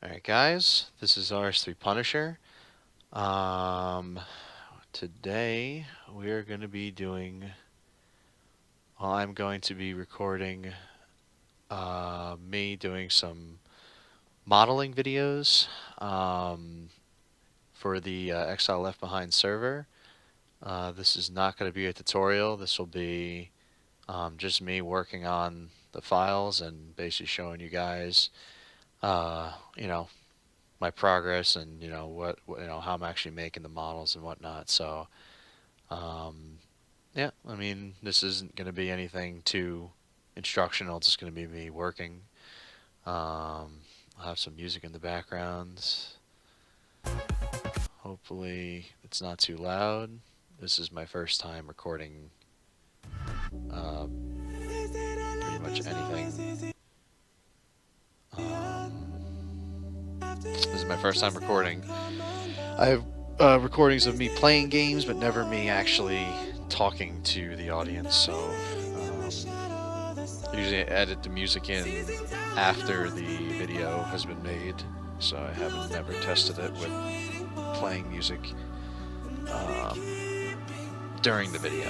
Alright guys, this is RS3 Punisher. Today we're going to be doing, I'm going to be recording me doing some modeling videos for the Exile Left Behind server. This is not going to be a tutorial. This will be just me working on the files and basically showing you guys my progress and what how I'm actually making the models and whatnot. So yeah, I mean, this isn't going to be anything too instructional. It's just going to be me working. I'll have some music in the background. Hopefully it's not too loud. This is my first time recording pretty much anything. This is my first time recording. I have recordings of me playing games, but never me actually talking to the audience. So usually I edit the music in after the video has been made. So I haven't never tested it with playing music during the video.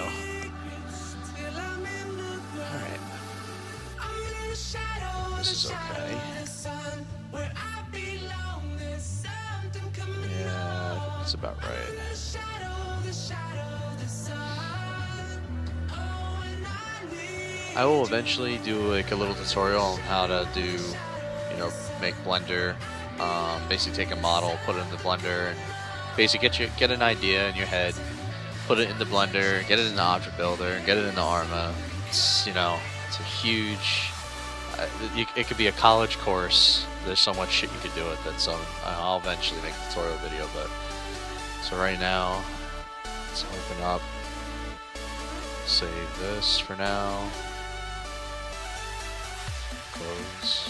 Alright. This is okay. Yeah, that's about right. I will eventually do like a little tutorial on how to do, make Blender. Basically take a model, put it in the Blender, and basically get an idea in your head, put it in the Blender, get it in the Object Builder, and get it in the Arma. It's it's a huge. It could be a college course. There's so much shit you could do with it. So I'll eventually make a tutorial video. But so right now, let's open up. Save this for now. Close.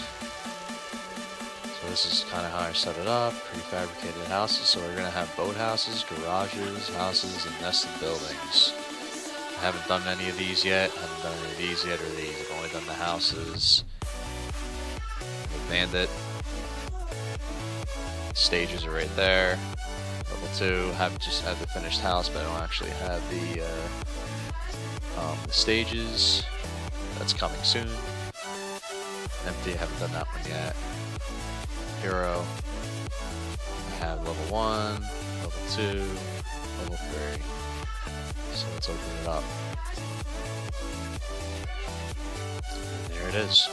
So this is kind of how I set it up. Prefabricated houses. So we're gonna have boathouses, garages, houses, and nested buildings. I haven't done any of these yet. I haven't done any of these yet or these. I've only done the houses. Bandit. Stages are right there. Level 2. Haven't just had the finished house, but I don't actually have the stages. That's coming soon. Empty. I haven't done that one yet. Hero. I have level 1, level 2, level 3. So let's open it up. And there it is.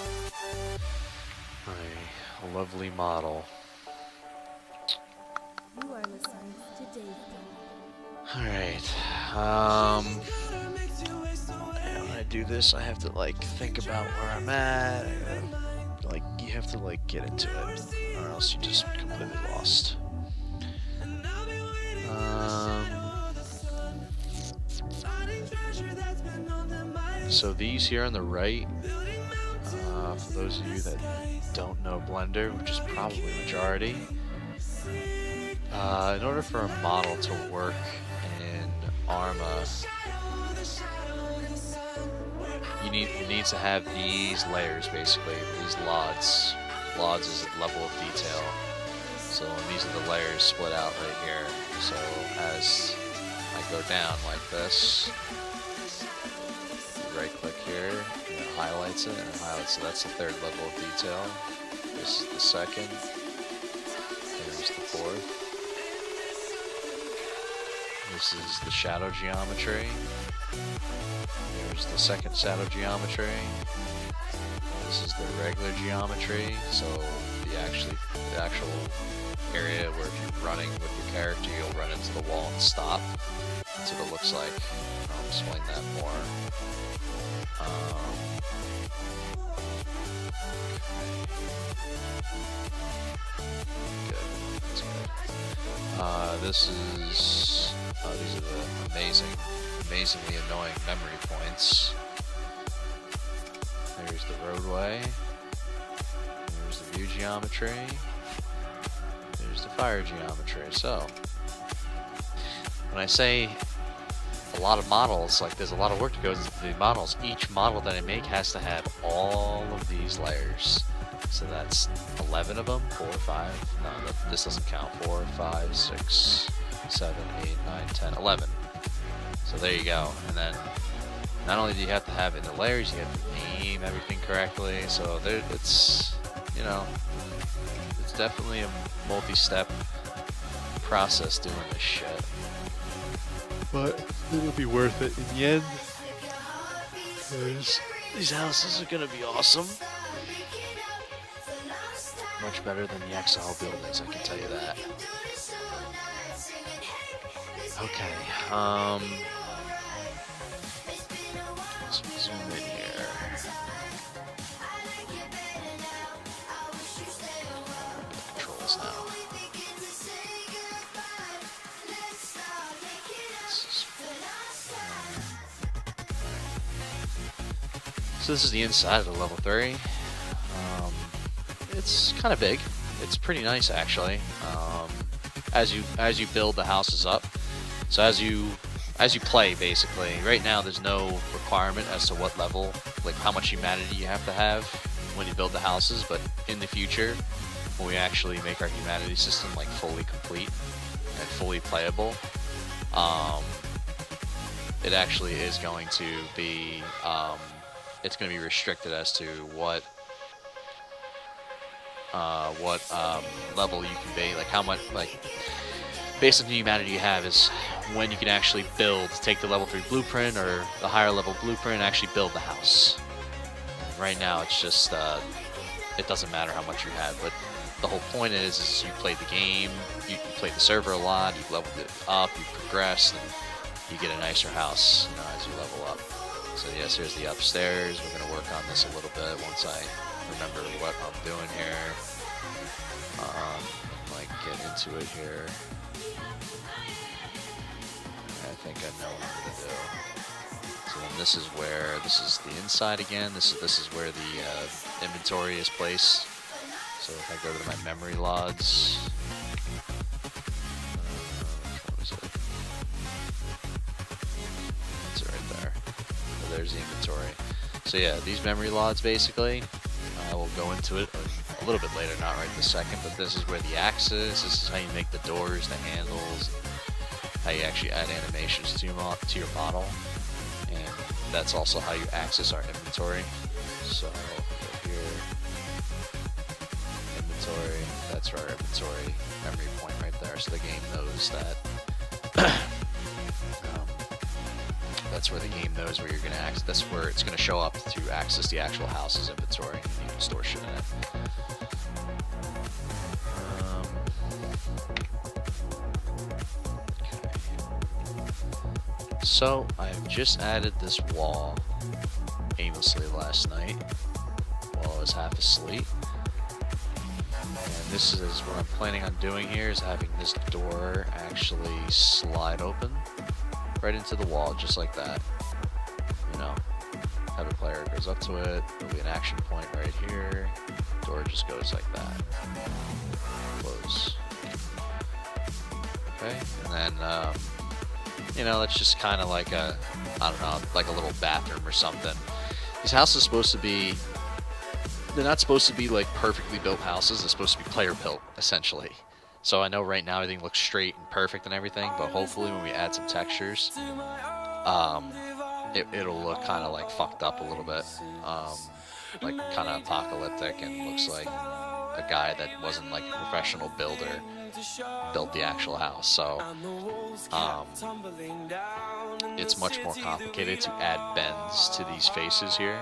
My lovely model. You are listening to DayZ. Alright. When I do this, I have to think about where I'm at. You have to get into it, or else you're just completely lost. So these here on the right, for those of you that don't know Blender, which is probably the majority, in order for a model to work in Arma, it needs to have these layers, basically, these LODs. LODs is a level of detail. So these are the layers split out right here. So as I go down like this, you right click here, and it highlights it, and it highlights. So that's the third level of detail. This is the second. There's the fourth. This is the shadow geometry. Here's the second shadow geometry. This is the regular geometry. So the actual area where if you're running with your character, you'll run into the wall and stop. That's what it looks like. I'll explain that more. Good. That's good. This is. These are the amazingly annoying memory points. There's the roadway. There's the view geometry. There's the fire geometry. So, when I say a lot of models, there's a lot of work that goes into the models. Each model that I make has to have all of these layers. So that's 11 of them. 4, 5. No, this doesn't count. 4, 5, 6, 7, 8, 9, 10, 11. So there you go. And then not only do you have to have it in the layers, you have to name everything correctly. So there, it's, you know, it's definitely a multi-step process doing this shit. But it'll be worth it in the end. Because these houses are gonna be awesome. Much better than the Exile buildings, I can tell you that. Okay, let's zoom in here. The controls now. So this is the inside of the level 3. It's kind of big. It's pretty nice actually. As you build the houses up. So as you play basically. Right now there's no requirement as to what level, like how much humanity you have to have when you build the houses, but in the future when we actually make our humanity system like fully complete and fully playable, it actually is going to be it's going to be restricted as to what level you can be, like how much, like based on the humanity you have is when you can actually build, take the level 3 blueprint or the higher level blueprint and actually build the house. And right now it's just it doesn't matter how much you have, but the whole point is you played the game, you played the server a lot, you've leveled it up, you've progressed, and you get a nicer house, you know, as you level up. So yes, here's the upstairs. We're going to work on this a little bit once I remember what I'm doing here. Like get into it here. I think I know what I'm going to do. So then this is the inside again. This is where the inventory is placed. So if I go to my memory logs, what was it? It's right there. So there's the inventory. So yeah, these memory logs basically, we'll go into it a little bit later, not right this second, but this is where the axe is. This is how you make the doors, the handles, how you actually add animations to your model, and that's also how you access our inventory. So go here, inventory, that's our inventory memory point right there. So the game knows that. That's where the game knows where you're going to access. That's where it's going to show up to access the actual house's inventory. You can store shit in it. Okay. So I've just added this wall aimlessly last night while I was half asleep. And this is what I'm planning on doing here, is having this door actually slide open right into the wall, just like that. You know, have a player goes up to it, there'll be an action point right here, door just goes like that. Close. Okay, and then, you know, that's just kind of like a, I don't know, like a little bathroom or something. These houses are supposed to be, they're not supposed to be like perfectly built houses, they're supposed to be player built, essentially. So I know right now everything looks straight and perfect and everything, but hopefully when we add some textures, it'll look kind of like fucked up a little bit, like kind of apocalyptic, and looks like a guy that wasn't like a professional builder built the actual house. So it's much more complicated to add bends to these faces here,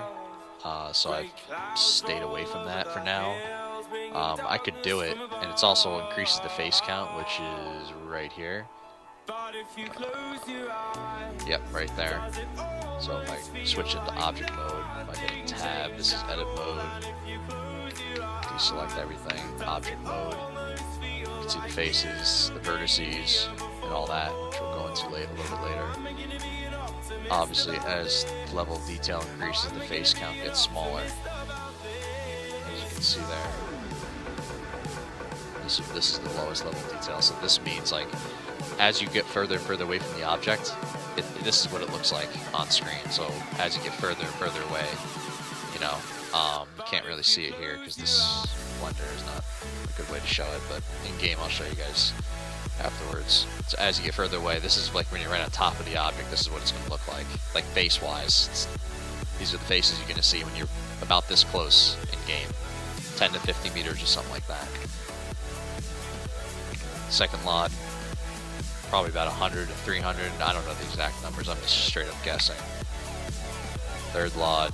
so I've stayed away from that for now. I could do it, and it's also increases the face count, which is right here. Yep, right there. So if I switch into object mode, if I hit tab, this is edit mode. Deselect everything, object mode. You can see the faces, the vertices, and all that, which we'll go into a little bit later. Obviously, as the level of detail increases, the face count gets smaller. As you can see there. This is the lowest level of detail, so this means like as you get further and further away from the object, this is what it looks like on screen. So as you get further and further away, you know, You can't really see it here because this blender is not a good way to show it, but in game I'll show you guys afterwards. So as you get further away, this is like when you're right on top of the object, this is what it's going to look like face-wise. These are the faces you're going to see when you're about this close in game, 10 to 50 meters or something like that. Second lot, probably about 100 to 300, I don't know the exact numbers, I'm just straight up guessing. Third lot,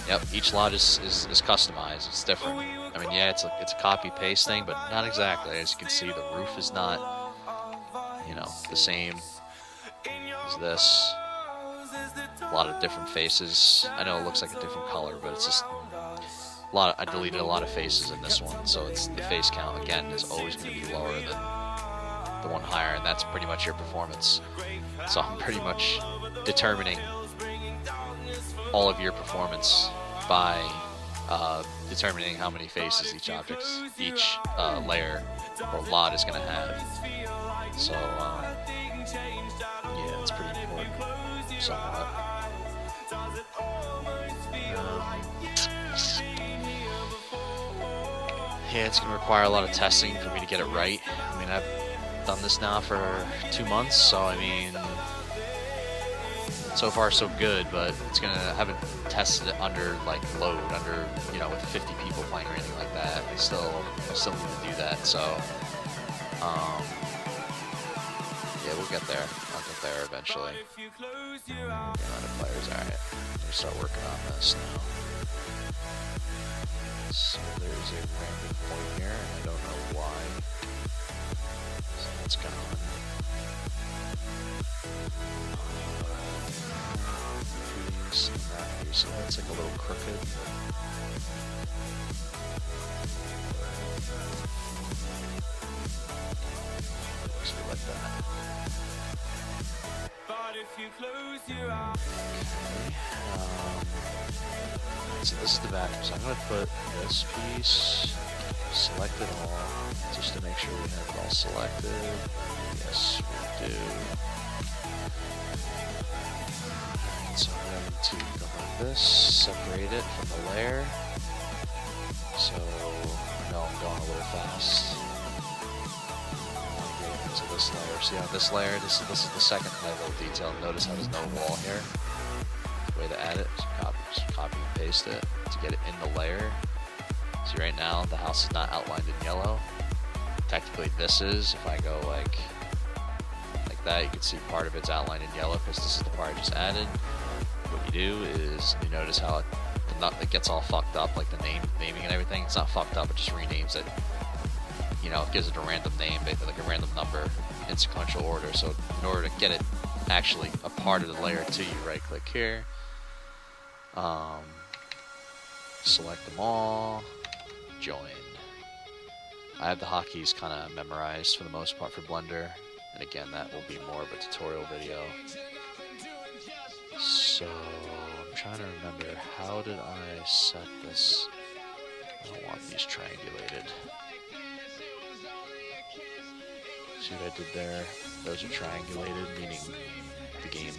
yep, each lot is customized, it's different. I mean, yeah, it's a copy-paste thing, but not exactly. As you can see, the roof is not, you know, the same as this. A lot of different faces. I know it looks like a different color, but it's just a lot. I deleted a lot of faces in this one, so it's the face count again is always going to be lower than the one higher, and that's pretty much your performance. So I'm pretty much determining all of your performance by determining how many faces each layer or lot is going to have. So yeah, it's pretty important. Somewhat. Yeah, it's going to require a lot of testing for me to get it right. I mean, I've done this now for 2 months, so I mean, so far so good, but it's going to, I haven't tested it under like load, under, you know, with 50 people playing or anything like that. I still need to do that, so yeah, we'll get there. I'll get there eventually. The amount of players, alright. Let me start working on this now. So there's a random point here, and I don't know why. So that's gone. So that's like a little crooked. Looks good like that. So this is the bathroom, so I'm going to put this piece, select it all, just to make sure we have it all selected. Yes, we do. So I'm going to go like this, separate it from the layer, so I know I'm going a little fast. Into this layer. See on this layer, this is the second level of detail. Notice how there's no wall here. The way to add it, just copy and paste it to get it in the layer. See right now the house is not outlined in yellow. Technically this is. If I go like that, you can see part of it's outlined in yellow because this is the part I just added. What you do is you notice how it gets all fucked up, like the naming and everything. It's not fucked up, it just renames it. You know, it gives it a random name, like a random number in sequential order. So in order to get it actually a part of the layer too, you right click here, select them all, join. I have the hotkeys kind of memorized for the most part for Blender, and again that will be more of a tutorial video. So I'm trying to remember, how did I set this? I don't want these triangulated. See what I did there? Those are triangulated, meaning the game.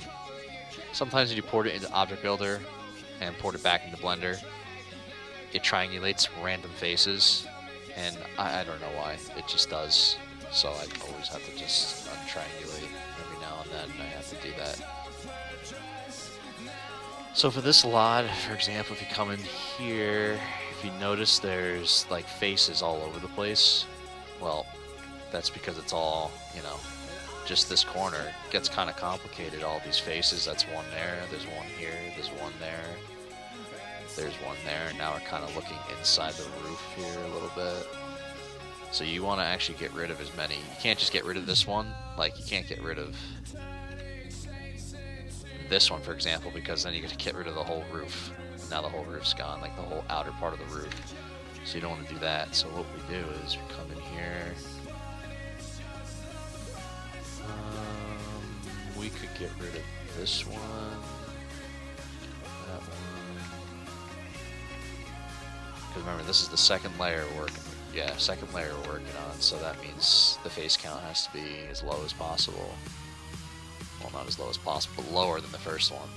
Sometimes when you port it into Object Builder and port it back into Blender, it triangulates random faces, and I don't know why, it just does. So I always have to just untriangulate every now and then. I have to do that. So for this lot, for example, if you come in here, if you notice there's like faces all over the place, well, that's because it's all, you know, just this corner. It gets kind of complicated, all these faces. That's one there, there's one here, there's one there, there's one there. Now we're kind of looking inside the roof here a little bit. So you want to actually get rid of as many. You can't just get rid of this one. Like, you can't get rid of this one, for example, because then you're going to get rid of the whole roof. Now the whole roof's gone, like the whole outer part of the roof. So you don't want to do that. So what we do is we come in here. We could get rid of this one, that one. Because remember, this is the second layer we're working. Yeah, second layer we're working on. So that means the face count has to be as low as possible. Well, not as low as possible, but lower than the first one.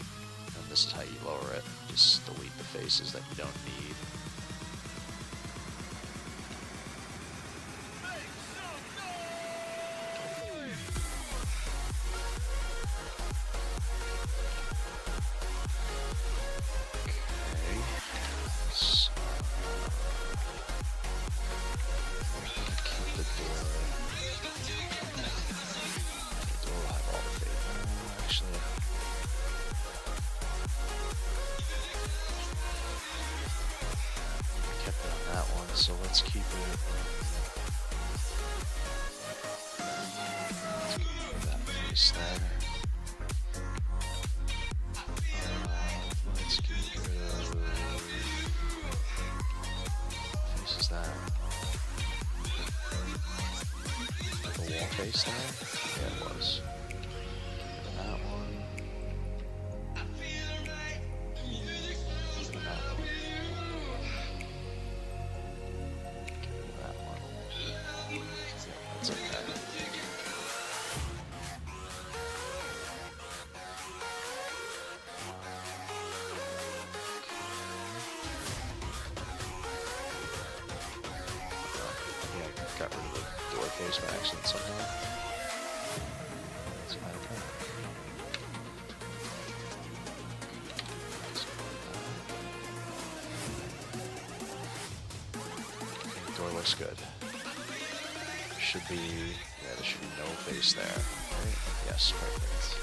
And this is how you lower it. Just delete the faces that you don't need. So let's keep it. That face there. Let's get rid of. What face is that? The wall face there? Yeah, it was. Get rid of that one. That's okay. Yeah, I got rid of the door face by accident somehow. So I don't know. Okay, the door looks good. Should be, yeah, there should be no face there, right? Yes, perfect.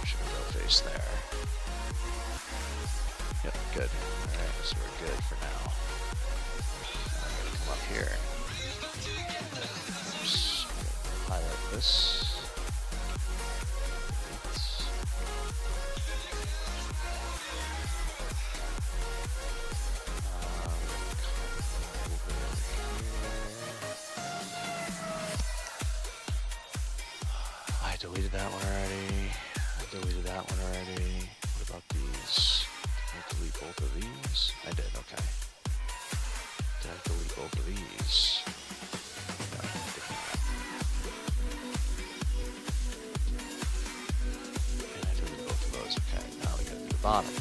Should be no face there. Yep, good. Alright, so we're good for now. Now I'm gonna come up here. Oops, highlight this. I deleted that one already. I deleted that one already. What about these? Did I delete both of these? I did, okay. Did I delete both of these? No, I did not. And I deleted both of those, okay. Now we gotta do the bottom.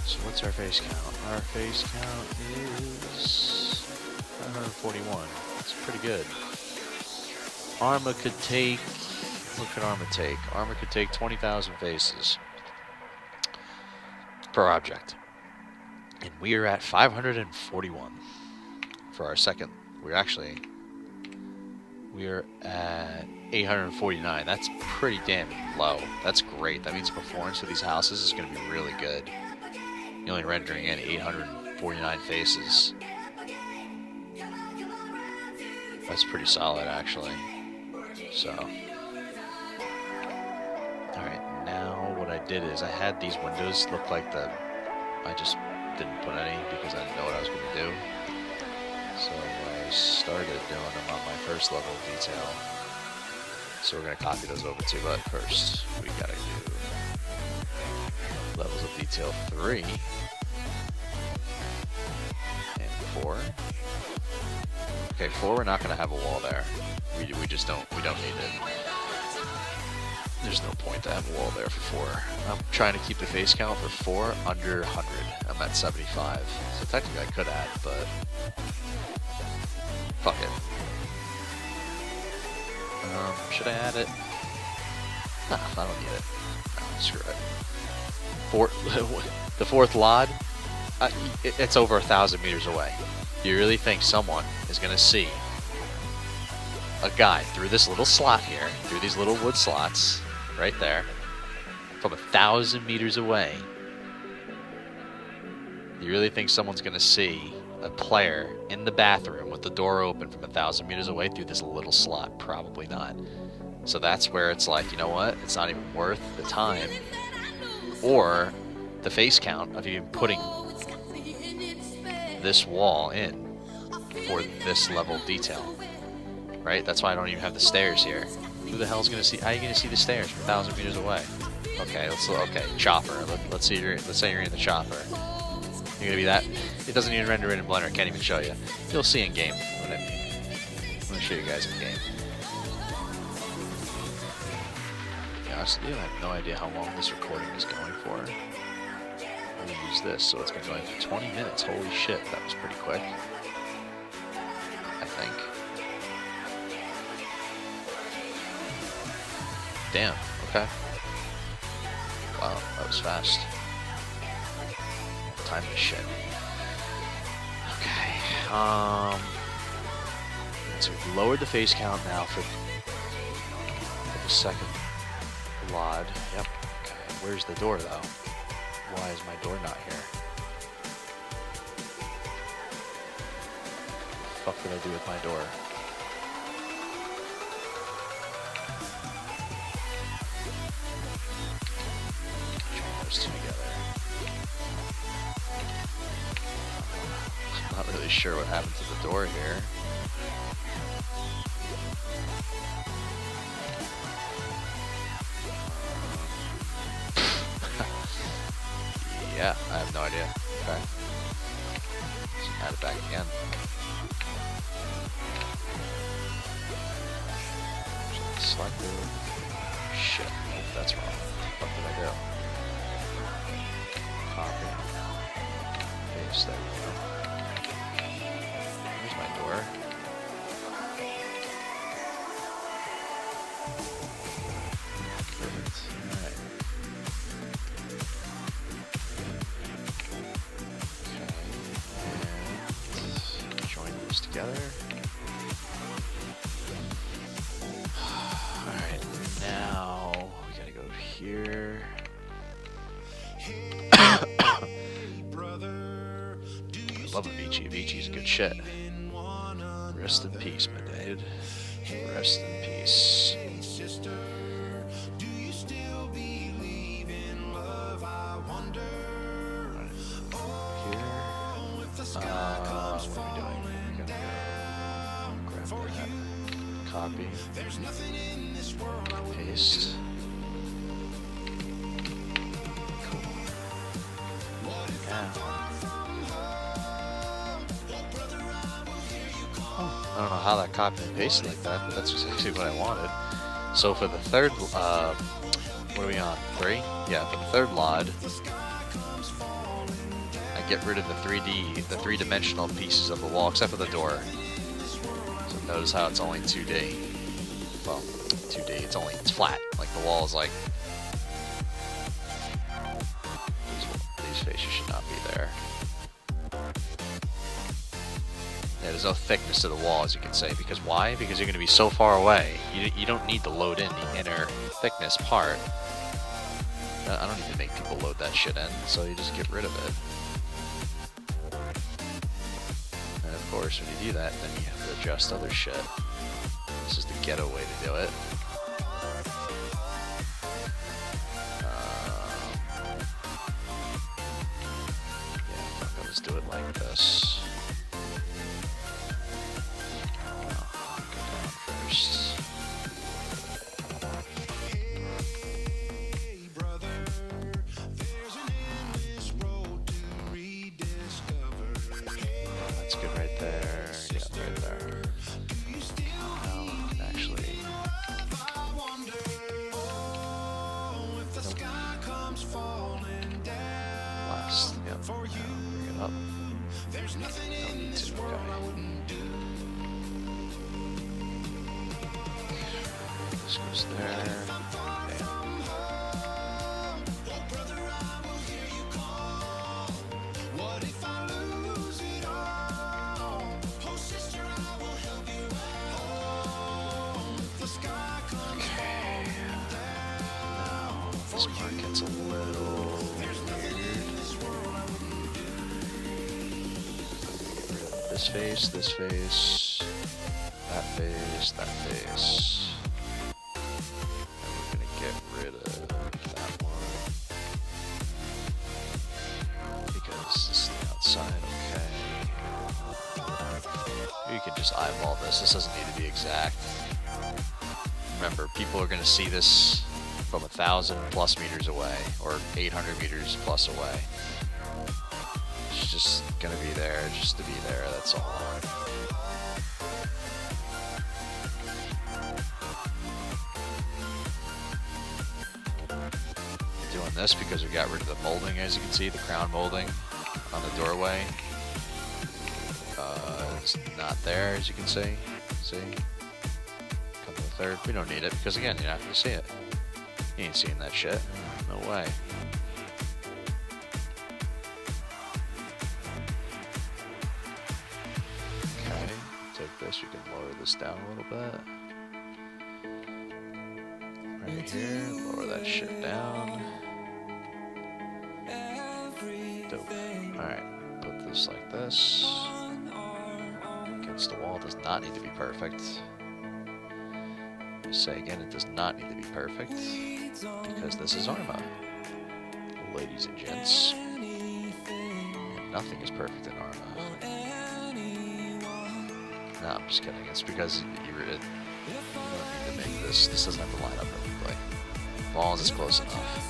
So what's our face count? Our face count is 541. That's pretty good. Arma could take, what could Arma take? Arma could take 20,000 faces per object. And we are at 541 for our second. We are at 849. That's pretty damn low. That's great. That means performance of these houses is going to be really good. You're only rendering in 849 faces. That's pretty solid, actually. So, alright, now what I did is I had these windows look like I just didn't put any because I didn't know what I was going to do. So I started doing them on my first level of detail. So we're going to copy those over too, but first we got to do levels of detail 3 and 4. Okay, 4 we're not going to have a wall there. We don't need it. There's no point to have a wall there for 4. I'm trying to keep the face count for 4 under 100. I'm at 75. So technically I could add, but fuck it. Should I add it? Nah, I don't need it. No, screw it. The fourth LOD, it's over 1,000 meters away. You really think someone is going to see a guy through this little slot here, through these little wood slots, right there, from 1,000 meters away? You really think someone's going to see a player in the bathroom with the door open from 1,000 meters away through this little slot? Probably not. So that's where it's like, you know what? It's not even worth the time or the face count of even putting this wall in for this level of detail, right? That's why I don't even have the stairs here. Who the hell's gonna see? How are you gonna see the stairs from 1,000 meters away? Okay, okay, chopper. Let's see. Let's say you're in the chopper. You're gonna be that. It doesn't even render it in Blender. I can't even show you. You'll see in game what I mean. I'm gonna show you guys in game. Yeah, honestly, I have no idea how long this recording is going for. I'm gonna use this, so it's been going for 20 minutes. Holy shit, that was pretty quick. I think. Damn. Okay. Wow, that was fast. Time this shit. Okay. So we've lowered the face count now for the second LOD. Yep. Okay. Where's the door though? Why is my door not here? What the fuck did I do with my door? Join those two together. I'm not really sure what happened to the door here. Yeah, I have no idea. Okay. Let's add it back again. Selected. Shit, that's wrong. What did I do? Copy. Paste, there we go. Here's my door. Perfect. Alright. Okay, and join these together. Alright, now we gotta go here. I love Avicii. Avicii's good shit. Rest in peace, my dude. Rest in peace. What are we doing? We're gonna go grab that. Copy. Paste. Cool. Now. I don't know how that copied and pasted like that, but that's exactly what I wanted. So for the third, what are we on? 3? Yeah, for the third LOD, I get rid of the 3D, the 3-dimensional pieces of the wall, except for the door. So notice how it's only 2D. Well, 2D, it's flat. Like the wall is like, these faces should not be there. Yeah, there's no thickness to the wall, as you can say. Because why? Because you're going to be so far away. You don't need to load in the inner thickness part. I don't need to make people load that shit in, so you just get rid of it. And of course, when you do that, then you have to adjust other shit. This is the ghetto way to do it. Yeah, fuck, I'll just do it like this. That's good right there. Yeah, right there. Now we can actually. Last. Yep. Now bring it up. No need to. Okay. This goes there. This part gets a little weird. This face, that face, that face. And we're gonna get rid of that one. Because this is the outside, okay. You can just eyeball this. This doesn't need to be exact. Remember, people are gonna see this from 1,000+ meters away, or 800 meters plus away. It's just gonna be there, just to be there, that's all. Doing this because we got rid of the molding, as you can see, the crown molding on the doorway. It's not there, as you can see. See? Come to the third. We don't need it because, again, you're not going to see it. You ain't seeing that shit. No way. Okay, take this. You can lower this down a little bit. Right here. Lower that shit down. Dope. Alright, put this like this. Against the wall. Does not need to be perfect. I say again, it does not need to be perfect. Because this is Arma. Ladies and gents. And nothing is perfect in Arma. No, I'm just kidding. It's because you don't need to make this. This doesn't have to line up perfectly. As long as it's close enough.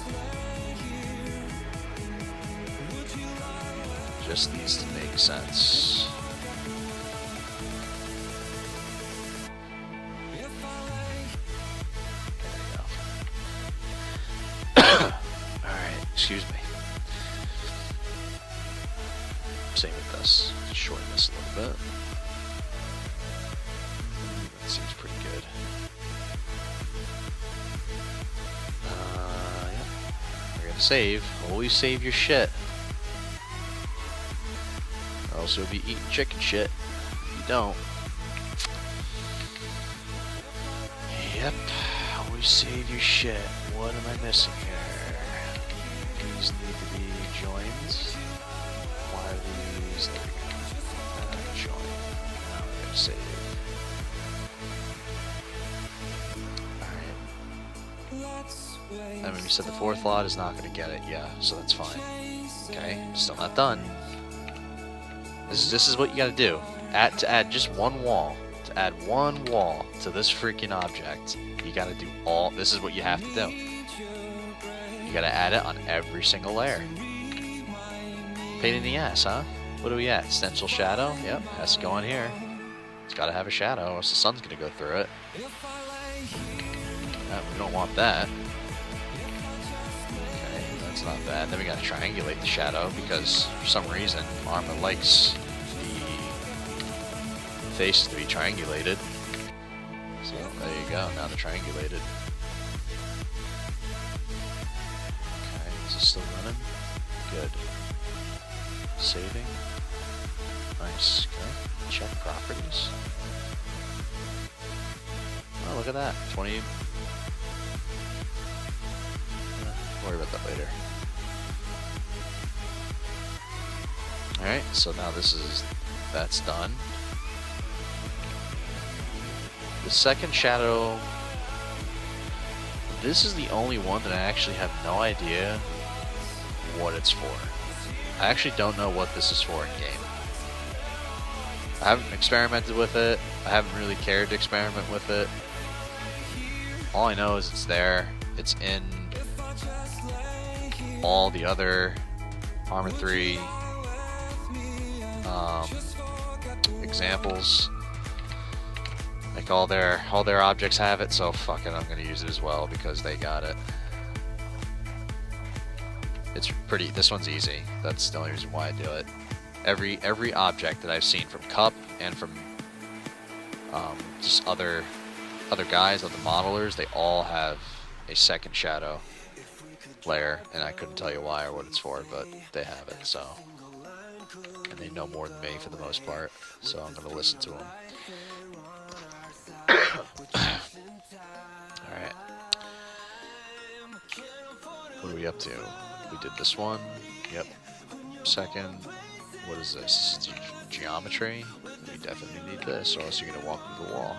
Just needs to make sense. Excuse me. Same with this. Shorten this a little bit. That seems pretty good. Yeah. We're gonna save. Always save your shit. Or else you'll be eating chicken shit if you don't. Yep. Always save your shit. What am I missing here? These need to be joined. Why are these? There we go. Join. Now we're gonna save. Alright. I mean, we said the fourth lot is not gonna get it. Yeah, so that's fine. Okay, still not done. This is what you gotta do. To add just one wall. To add one wall to this freaking object, you gotta do all. This is what you have to do. You gotta add it on every single layer. Pain in the ass, huh? What are we at? Stencil shadow? Yep, has to go on here. It's gotta have a shadow, or else the sun's gonna go through it. We don't want that. Okay, that's not bad. Then we gotta triangulate the shadow, because for some reason, Arma likes the faces to be triangulated. So there you go, now they're triangulated. Is it still running? Good. Saving. Nice. Okay. Check properties. Oh, look at that. 20. Worry about that later. Alright, so now that's done. The second shadow, this is the only one that I actually have no idea what it's for. I actually don't know what this is for in game. I haven't experimented with it. I haven't really cared to experiment with it. All I know is it's there. It's in all the other Arma 3 examples. Like all their objects have it, so fuck it, I'm gonna use it as well because they got it. It's pretty. This one's easy. That's the only reason why I do it. Every object that I've seen from Cup and from just other guys, other modelers, they all have a second shadow layer, and I couldn't tell you why or what it's for, but they have it. So, and they know more than me for the most part, so I'm gonna listen to them. Alright. What are we up to? We did this one. Yep. Second. What is this? This is geometry. We definitely need this, or else you're going to walk through the wall.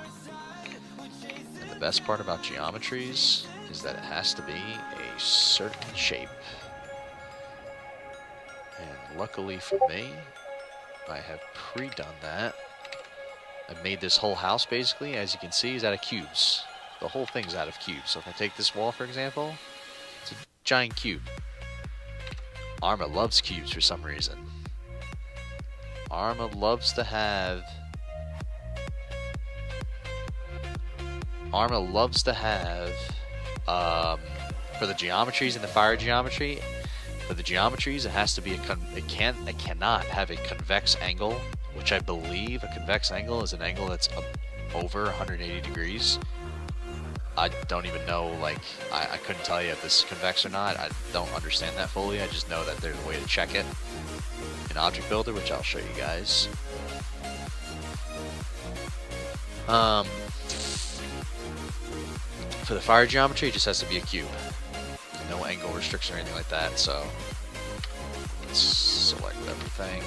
And the best part about geometries is that it has to be a certain shape. And luckily for me, I have pre-done that. I made this whole house basically, as you can see, is out of cubes. The whole thing's out of cubes. So if I take this wall, for example, it's a giant cube. Arma loves cubes for some reason. Arma loves to have... for the geometries and the fire geometry, for the geometries, it has to be it cannot have a convex angle, which I believe a convex angle is an angle that's over 180 degrees. I don't even know, like, I couldn't tell you if this is convex or not. I don't understand that fully. I just know that there's a way to check it in Object Builder, which I'll show you guys. For the fire geometry, it just has to be a cube. No angle restriction or anything like that, so let's select everything.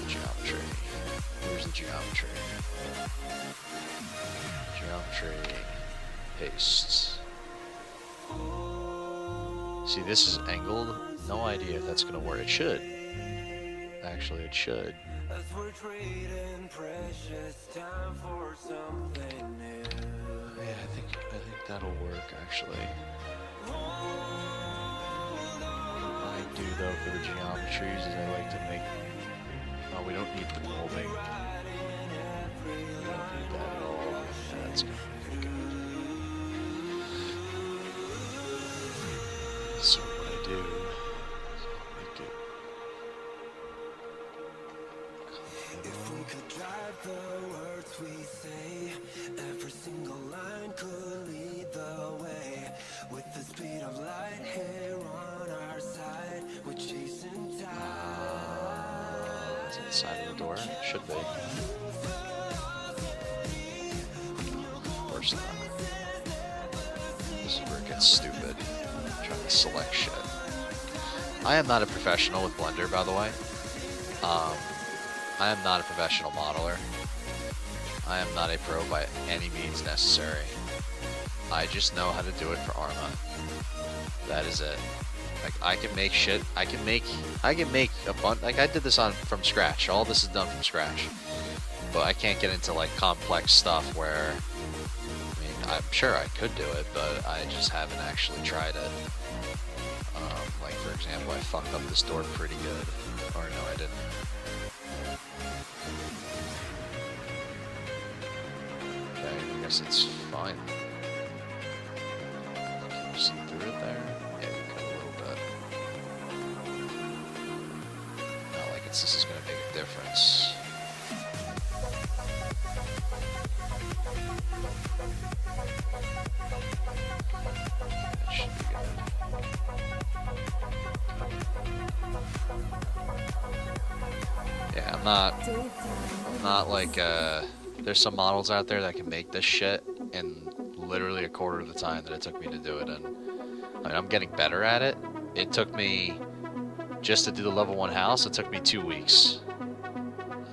Geometry. Where's the geometry? Geometry. Paste. See, this is angled. No idea if that's gonna work. It should. Actually, it should. Yeah, I think that'll work actually. What I do though for the geometries is I like to make. Oh, we don't need the molding. We don't need that at all. Yeah, that's gonna be good. So what I do is I'll make it. If we could drive the words we say, every single line could lead the way. With the speed of light here on our side, we're chasing time. Is it the side of the door? It should be. Of course not. This is where it gets stupid. I'm trying to select shit. I am not a professional with Blender, by the way. I am not a professional modeler. I am not a pro by any means necessary. I just know how to do it for Arma. That is it. Like, I can make shit. I can make a bunch. Like, I did this from scratch. All this is done from scratch. But I can't get into like complex stuff where, I mean, I'm sure I could do it, but I just haven't actually tried it. Like, for example, I fucked up this door pretty good. Or no, I didn't. Okay, I guess it's fine. Can you see through it there? Yeah, you can a little bit. Not like this is gonna make a difference. That should be good. Yeah, I'm not like, there's some models out there that can make this shit in literally a quarter of the time that it took me to do it in. I mean, I'm getting better at it. It took me, just to do the level 1 house, it took me 2 weeks.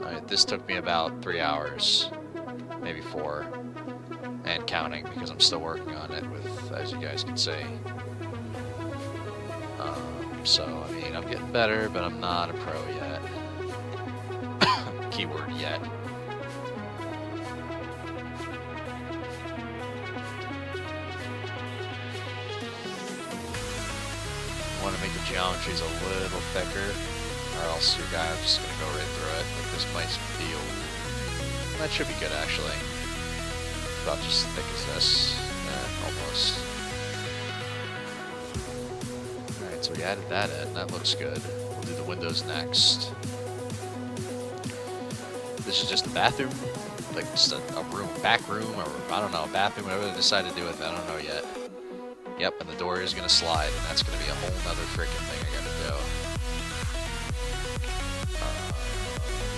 Alright, this took me about 3 hours, maybe 4, and counting because I'm still working on it with, as you guys can see. So, I mean, I'm getting better, but I'm not a pro yet. Keyword yet. I want to make the geometries a little thicker, or else your guy is just going to go right through it. Like, this might feel... That should be good, actually. About just as thick as this. Almost. Alright, so we added that in. That looks good. We'll do the windows next. This is just a bathroom, like just a room, back room, or I don't know, a bathroom, whatever they decide to do with it, I don't know yet. Yep, and the door is gonna slide, and that's gonna be a whole nother freaking thing I gotta do.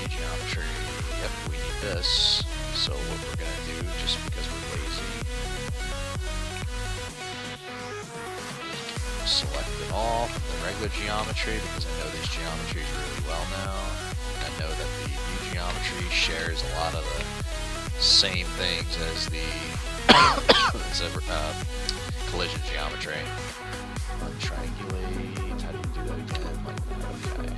New geometry, yep, we need this. So what we're gonna do, just because we're lazy, select it all from the regular geometry, because I know these geometries really well now. I know that the new geometry shares a lot of the same things as the collision geometry. Triangulate. How do you do that again? Like that. Okay.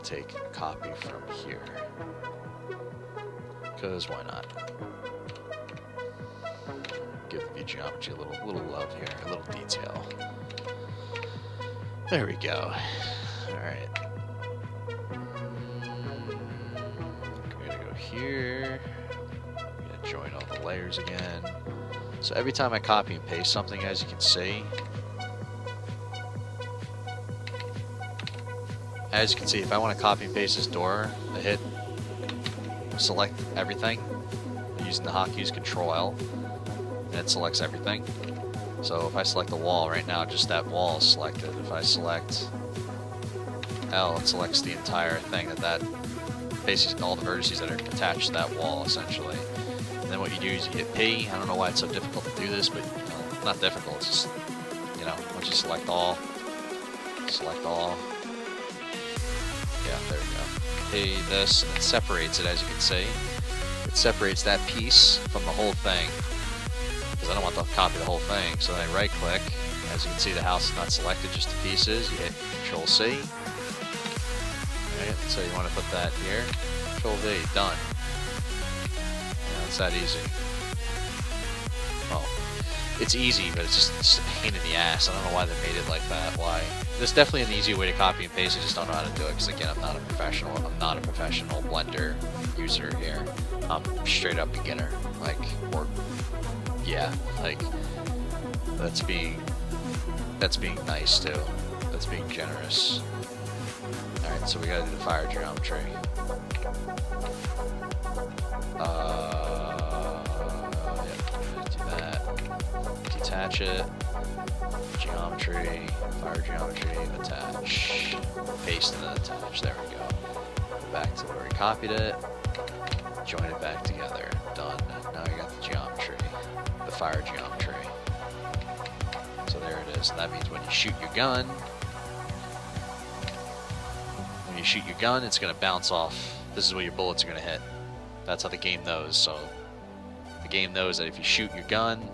take a copy from here. Because why not? Give the view geometry a little love here, a little detail. There we go. Alright. We're gonna go here. We're gonna join all the layers again. So every time I copy and paste something, as you can see, if I want to copy and paste this door, I hit select everything using the hotkey, use Control L, and it selects everything. So if I select the wall right now, just that wall is selected. If I select L, it selects the entire thing, basically all the vertices that are attached to that wall, essentially. And then what you do is you hit P. I don't know why it's so difficult to do this, but not difficult. It's just, once you select all. Yeah, there we go. P this, and it separates it, as you can see. It separates that piece from the whole thing, because I don't want to copy the whole thing. So then I right click. As you can see, the house is not selected, just the pieces. You hit Control C. Alright, so you want to put that here. Control V, done. It's that easy. Well, it's easy, but it's just a pain in the ass. I don't know why they made it like that. Why? There's definitely an easier way to copy and paste. I just don't know how to do it because, again, I'm not a professional. I'm not a professional Blender user here. I'm straight up beginner. That's being nice too. That's being generous. All right, so we gotta do the fire geometry. Do that. Detach it. Geometry. Fire geometry. Attach. Paste and then attach. There we go. Go back to where we copied it. Join it back together. Done. Now we got the geometry. The fire geometry. So there it is. And that means when you shoot your gun, it's going to bounce off. This is where your bullets are going to hit. That's how the game knows. So the game knows that if you shoot your gun,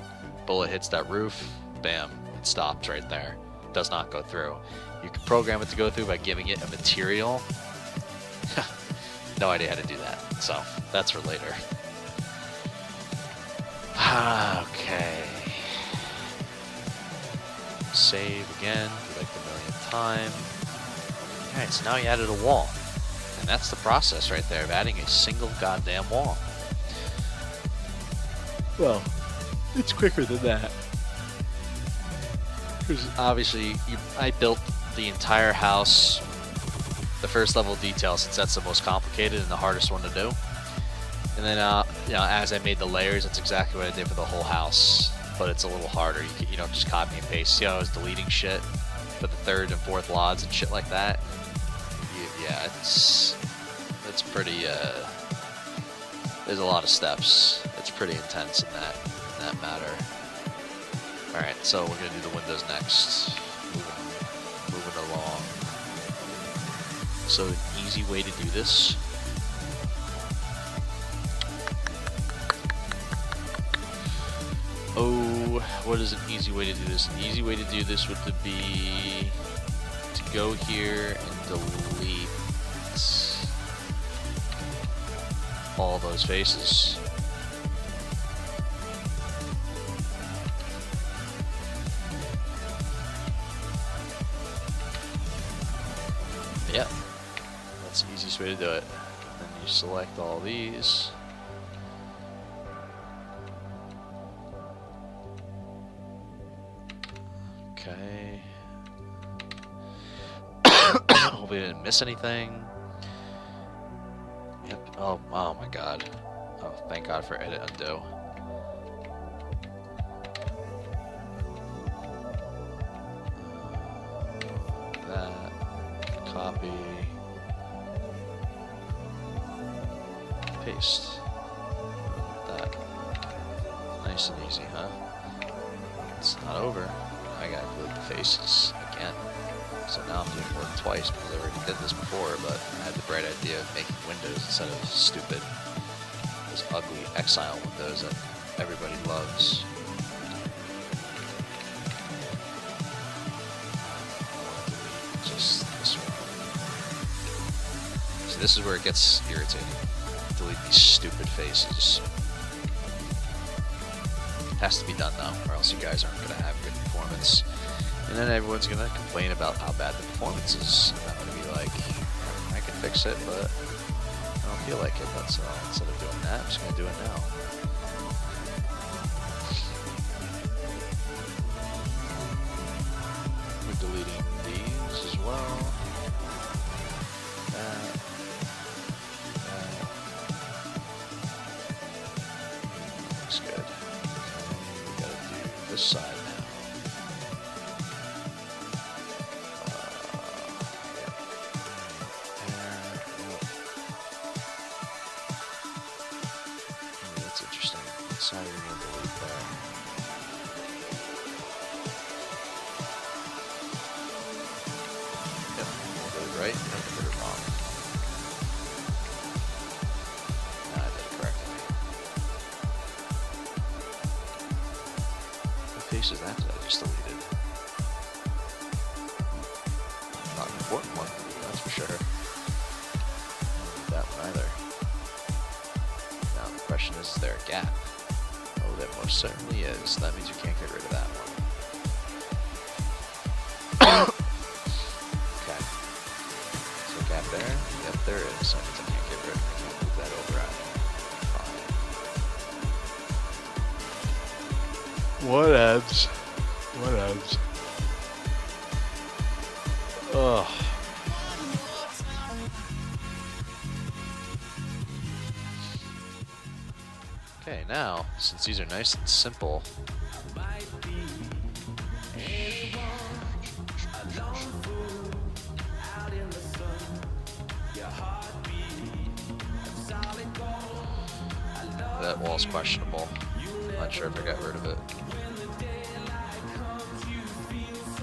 bullet hits that roof, bam, it stops right there. It does not go through. You can program it to go through by giving it a material. No idea how to do that. So that's for later. Okay. Save again for like the millionth time. Alright, so now you added a wall. And that's the process right there of adding a single goddamn wall. Well, it's quicker than that. Because obviously, I built the entire house, the first level of detail, since that's the most complicated and the hardest one to do. And then, as I made the layers, that's exactly what I did for the whole house. But it's a little harder. You don't just copy and paste. See how I was deleting shit for the third and fourth LODs and shit like that? Yeah, it's pretty, there's a lot of steps. It's pretty intense in that matter. Alright, so we're gonna do the windows next. Moving along. So an easy way to do this. Oh, what is an easy way to do this? An easy way to do this would be to go here and delete all those faces. Yeah, that's the easiest way to do it. Then you select all these. Okay. Hope we didn't miss anything. Yep. Oh my god. Oh, thank god for edit undo. That. Copy. Paste. That. Nice and easy, huh? It's not over. I gotta delete the faces again. So now I'm doing work twice because I already did this before, but I had the bright idea of making windows instead of stupid, those ugly Exile windows that everybody loves. Just this one. this is where it gets irritating. Delete these stupid faces. Has to be done though, or else you guys aren't gonna have good performance. And then everyone's gonna complain about how bad the performance is. And I'm gonna be like, I can fix it, but I don't feel like it. That's instead of doing that, I'm just gonna do it now. We're deleting these as well. Looks good. We gotta do this side now. That's interesting. What side are we gonna delete there? Yep, we'll do it right and then put it wrong. Nah, I did it correctly. What face is that I just deleted? Not an important one, that's for sure. That one either. Now the question is there a gap? Oh, there most certainly is. That means you can't get rid of that one. Okay. So gap there? Yep, there is. That means I can't get rid of it. I can't move that over out. Fine. Whatevs. Whatevs. Ugh. Okay, now, since these are nice and simple, that wall's questionable. I'm not sure if I got rid of it.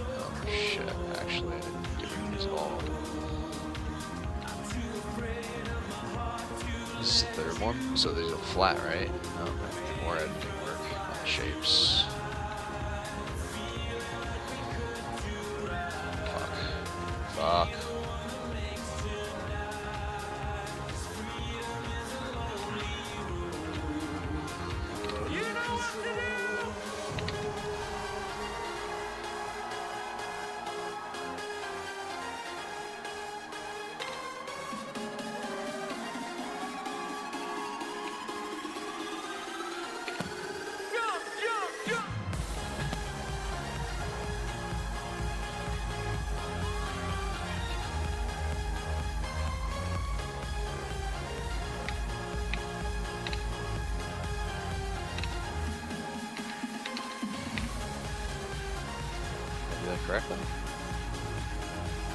Oh shit, actually I didn't get rid of these at all. This is the third one, so these are flat, right? Okay, more editing work on the shapes. Fuck. Correctly?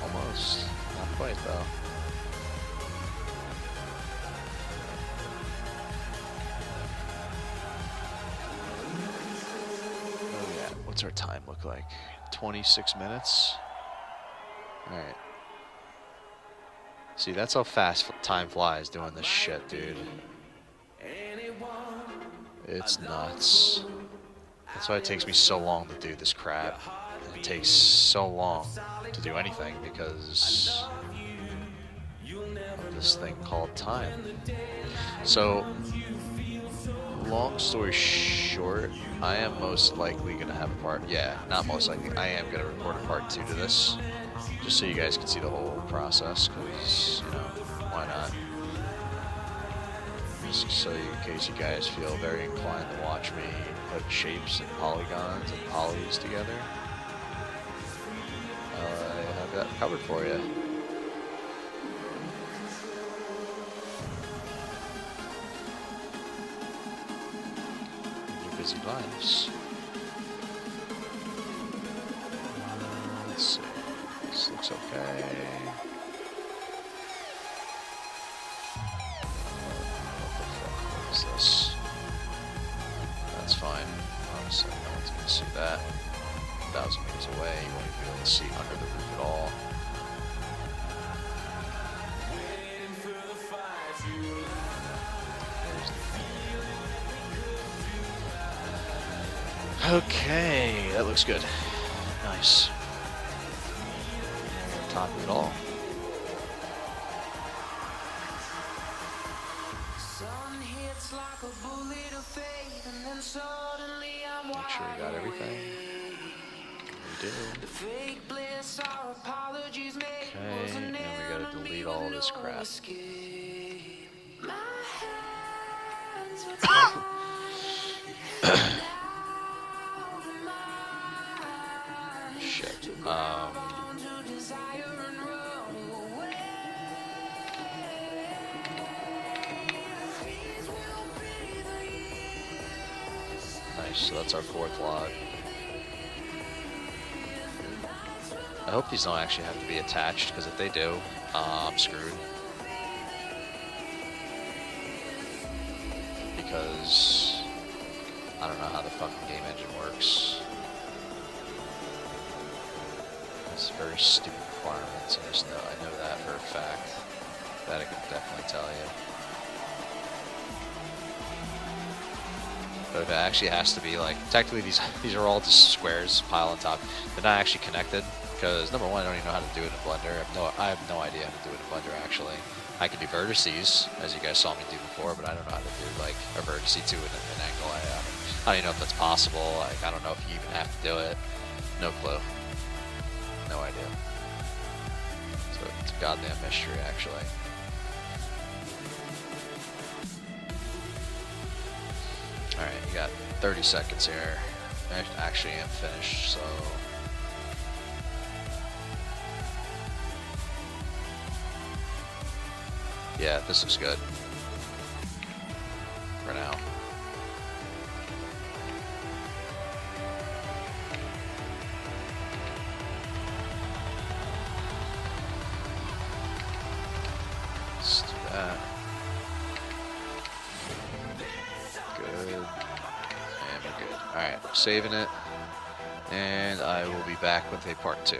Almost. Not quite though. Oh yeah, what's our time look like? 26 minutes? Alright. See, that's how fast time flies doing this shit, dude. It's nuts. That's why it takes me so long to do this crap. It takes so long to do anything because of this thing called time. So, long story short, I am most likely going to have a part, not most likely, I am going to record a part 2 to this, just so you guys can see the whole process, because, you know, why not? Just so in case you guys feel very inclined to watch me put shapes and polygons and polys together. I have that covered for you. In your busy lives. Let's see. This looks okay. What the fuck? What is this? That's fine. Honestly, no one's gonna see that. 1,000 meters away, you won't even be able to see under the roof at all. Okay, that looks good. Nice. Top of it all. got everything. We do. Okay, and we gotta delete all this crap. Shit. Nice, so that's our 4th log. I hope these don't actually have to be attached, because if they do, I'm screwed. Because I don't know how the fucking game engine works. It's very stupid requirements. I know that for a fact. That I can definitely tell you. But if it actually has to be like, technically these are all just squares piled on top. They're not actually connected because number one, I don't even know how to do it in Blender. I have no idea how to do it in Blender actually. I can do vertices, as you guys saw me do before, but I don't know how to do like a vertice to an angle. I don't even know if that's possible. Like, I don't know if you even have to do it. No clue. No idea. So it's a goddamn mystery actually. Alright, you got 30 seconds here. I actually am finished, so... Yeah, this looks good. For now. Let's do that. Good. And we're good. Alright, saving it. And I will be back with a part 2.